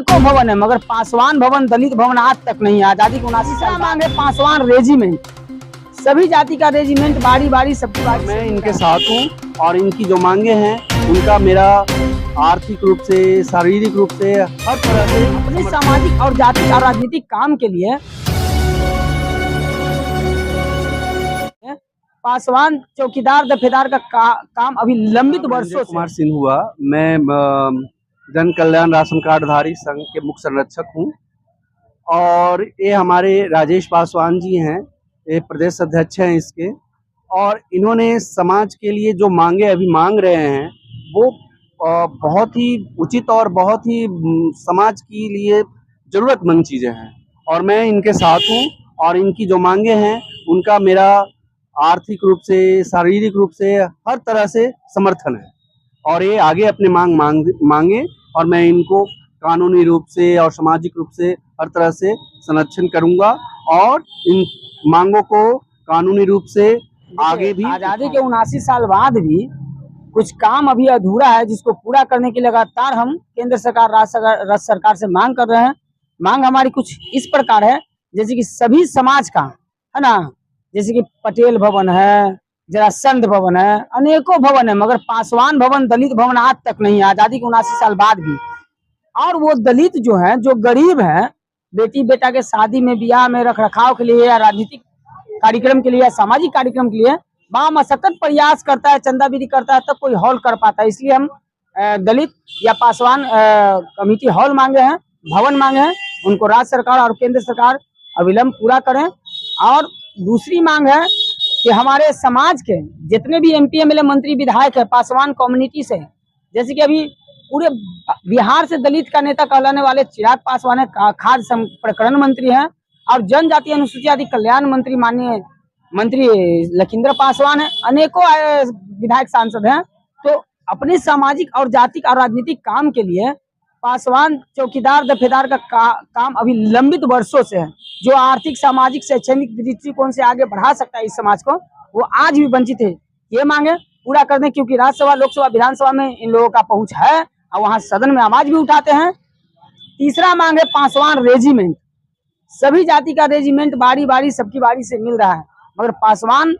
अनेकों भवन है, मगर पासवान भवन, दलित भवन आज तक नहीं है। आजादी के 79 साल मांगे पासवान रेजिमेंट, सभी जाति का रेजिमेंट, बारी बारी सबकी बारी। मैं इनके साथ हूँ और इनकी जो मांगे हैं उनका मेरा आर्थिक रूप से, शारीरिक रूप से, हर तरह से अपने सामाजिक और जाति और राजनीतिक काम के लिए पासवान चौकीदार दफेदार का काम अभी लंबित वर्षों से। कुमार सिंह हुआ, मैं जन कल्याण राशन कार्ड धारी संघ के मुख्य संरक्षक हूँ और ये हमारे राजेश पासवान जी हैं, ये प्रदेश अध्यक्ष हैं इसके, और इन्होंने समाज के लिए जो मांगे अभी मांग रहे हैं वो बहुत ही उचित और बहुत ही समाज के लिए जरूरतमंद चीज़ें हैं और मैं इनके साथ हूँ और इनकी जो मांगे हैं उनका मेरा आर्थिक रूप से, शारीरिक रूप से, हर तरह से समर्थन है और ये आगे अपने मांगे और मैं इनको कानूनी रूप से और सामाजिक रूप से हर तरह से संरक्षण करूंगा और इन मांगों को कानूनी रूप से आगे भी। आजादी के 79 साल बाद भी कुछ काम अभी अधूरा है, जिसको पूरा करने के लिए लगातार हम केंद्र सरकार, राज्य सरकार से मांग कर रहे हैं। मांग हमारी कुछ इस प्रकार है, जैसे कि सभी समाज का है ना, जैसे कि पटेल भवन है, जरासंध भवन है, अनेकों भवन है, मगर पासवान भवन, दलित भवन आज तक नहीं है। आजादी के 79 साल बाद भी। और वो दलित जो है, जो गरीब है, बेटी बेटा के शादी में, ब्याह में, रख रखाव के लिए या राजनीतिक कार्यक्रम के लिए या सामाजिक कार्यक्रम के लिए बामशक्कत प्रयास करता है, चंदाबिरी करता है, तब कोई हॉल कर पाता है। इसलिए हम दलित या पासवान कमेटी हॉल मांगे हैं, भवन मांगे हैं, उनको राज्य सरकार और केंद्र सरकार अविलंब पूरा करें। और दूसरी मांग है कि हमारे समाज के जितने भी MP MLA मंत्री विधायक है पासवान कम्युनिटी से, जैसे कि अभी पूरे बिहार से दलित का नेता कहलाने वाले चिराग पासवान है, खाद्य प्रकरण मंत्री हैं, और जनजातीय अनुसूचित जाति कल्याण मंत्री माननीय मंत्री लखींद्र पासवान है, अनेकों विधायक सांसद हैं। तो अपने सामाजिक और जातिक और राजनीतिक काम के लिए पासवान चौकीदार दफेदार का काम अभी लंबित वर्षों से है, जो आर्थिक, सामाजिक, शैक्षणिक दृष्टिकोण से आगे बढ़ा सकता है इस समाज को, वो आज भी वंचित है। ये मांगे पूरा कर दें, क्योंकि राज्यसभा, लोकसभा, विधानसभा में इन लोगों का पहुंच है और वहां सदन में आवाज भी उठाते हैं। तीसरा मांग है पासवान रेजिमेंट, सभी जाति का रेजिमेंट बारी बारी सबकी बारी से मिल रहा है, मगर पासवान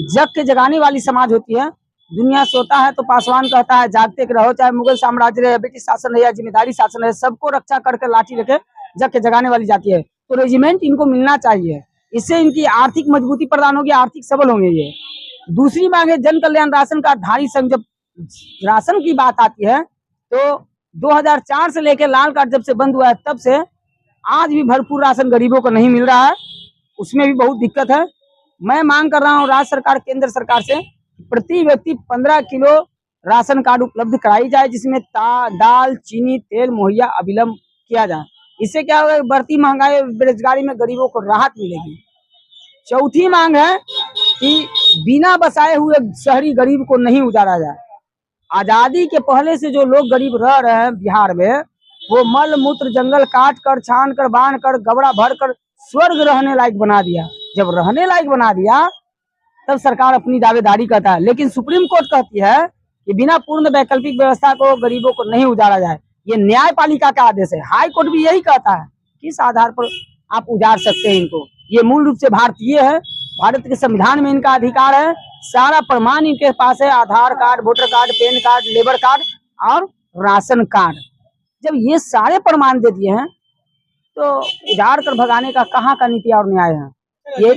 जग के जगाने वाली समाज होती है। दुनिया सोता है तो पासवान कहता है जागते रहो, चाहे मुगल साम्राज्य रहे, ब्रिटिश शासन रहे या जिम्मेदारी शासन रहे, सबको रक्षा करके लाठी रखे जग के जगाने वाली जाती है। तो रेजिमेंट इनको मिलना चाहिए, इससे इनकी आर्थिक मजबूती प्रदान होगी, आर्थिक सबल होंगे ये। दूसरी मांग है जन कल्याण राशन कार्ड धारी संघ। जब राशन की बात आती है तो 2004 से लेकर लाल कार्ड जब से बंद हुआ है तब से आज भी भरपूर राशन गरीबों को नहीं मिल रहा है, उसमें भी बहुत दिक्कत है। मैं मांग कर रहा हूँ राज्य सरकार, केंद्र सरकार से प्रति व्यक्ति 15 किलो राशन कार्ड उपलब्ध कराई जाए, जिसमें दाल, चीनी, तेल मुहैया अविलंब किया जाए। इससे क्या होगा, बढ़ती महंगाई, बेरोजगारी में गरीबों को राहत मिलेगी। चौथी मांग है कि बिना बसाए हुए शहरी गरीब को नहीं उजाड़ा जाए। आजादी के पहले से जो लोग गरीब रह रहे हैं बिहार में, वो मल मूत्र जंगल काट कर, छान कर, बांध कर, गबड़ा भर कर स्वर्ग रहने लायक बना दिया। जब रहने लायक बना दिया तब सरकार अपनी दावेदारी करता है, लेकिन सुप्रीम कोर्ट कहती है कि बिना पूर्ण वैकल्पिक व्यवस्था को गरीबों को नहीं उजाड़ा जाए। ये न्यायपालिका का आदेश है। हाई कोर्ट भी यही कहता है, किस आधार पर आप उजाड़ सकते हैं इनको। ये मूल रूप से भारतीय है, भारत के संविधान में इनका अधिकार है, सारा प्रमाण इनके पास है, Aadhaar card, voter card, PAN card, labour card और राशन कार्ड। जब ये सारे प्रमाण दे दिए हैं तो उजाड़ कर भगाने का कहाँ का नीति और न्याय है। ये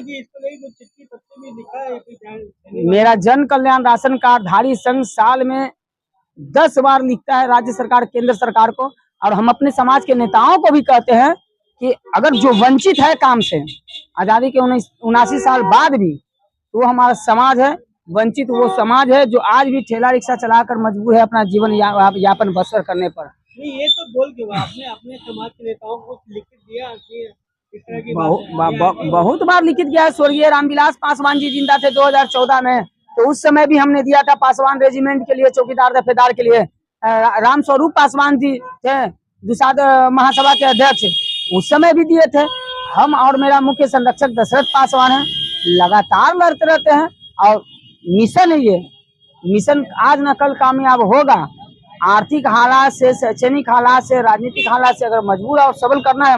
मेरा जन कल्याण राशन कार्ड धारी संघ साल में 10 बार लिखता है राज्य सरकार, केंद्र सरकार को, और हम अपने समाज के नेताओं को भी कहते हैं कि अगर जो वंचित है काम से आजादी के 79 साल बाद भी, तो हमारा समाज है वंचित, वो समाज है जो आज भी ठेला रिक्शा चलाकर मजबूर है अपना जीवन यापन बसर करने पर। नहीं, ये तो बोल के आपने अपने समाज के नेताओं को लिखित दिया कि इस तरह की बहुत बार लिखित गया है। स्वर्गीय रामविलास पासवान जी जिंदा थे 2014 में, तो उस समय भी हमने दिया था पासवान रेजिमेंट के लिए, चौकीदार दफेदार के लिए। राम स्वरूप पासवान जी थे दुसाद महासभा के अध्यक्ष, उस समय भी दिए थे हम, और मेरा मुख्य संरक्षक दशरथ पासवान है। लगातार लड़ते रहते हैं और मिशन है ये, मिशन आज न कल कामयाब होगा। आर्थिक हालात से, शैक्षणिक हालात से, राजनीतिक हालात से अगर मजबूर और सबल करना है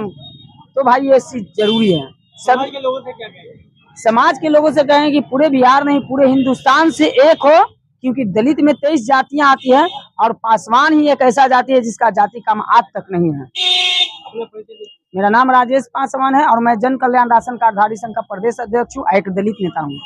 तो भाई ये चीज जरूरी है। सब समाज के लोगों से क्या कहेंगे? समाज के लोगों से कहें कि पूरे बिहार नहीं पूरे हिंदुस्तान से एक हो, क्योंकि दलित में 23 जातियां आती हैं और पासवान ही एक ऐसा जाति है जिसका जाति काम आज तक नहीं है। अपना परिचय दीजिए। मेरा नाम राजेश पासवान है और मैं जन कल्याण राशन कार्डधारी संघ का प्रदेश अध्यक्ष हूँ, एक दलित नेता हूँ।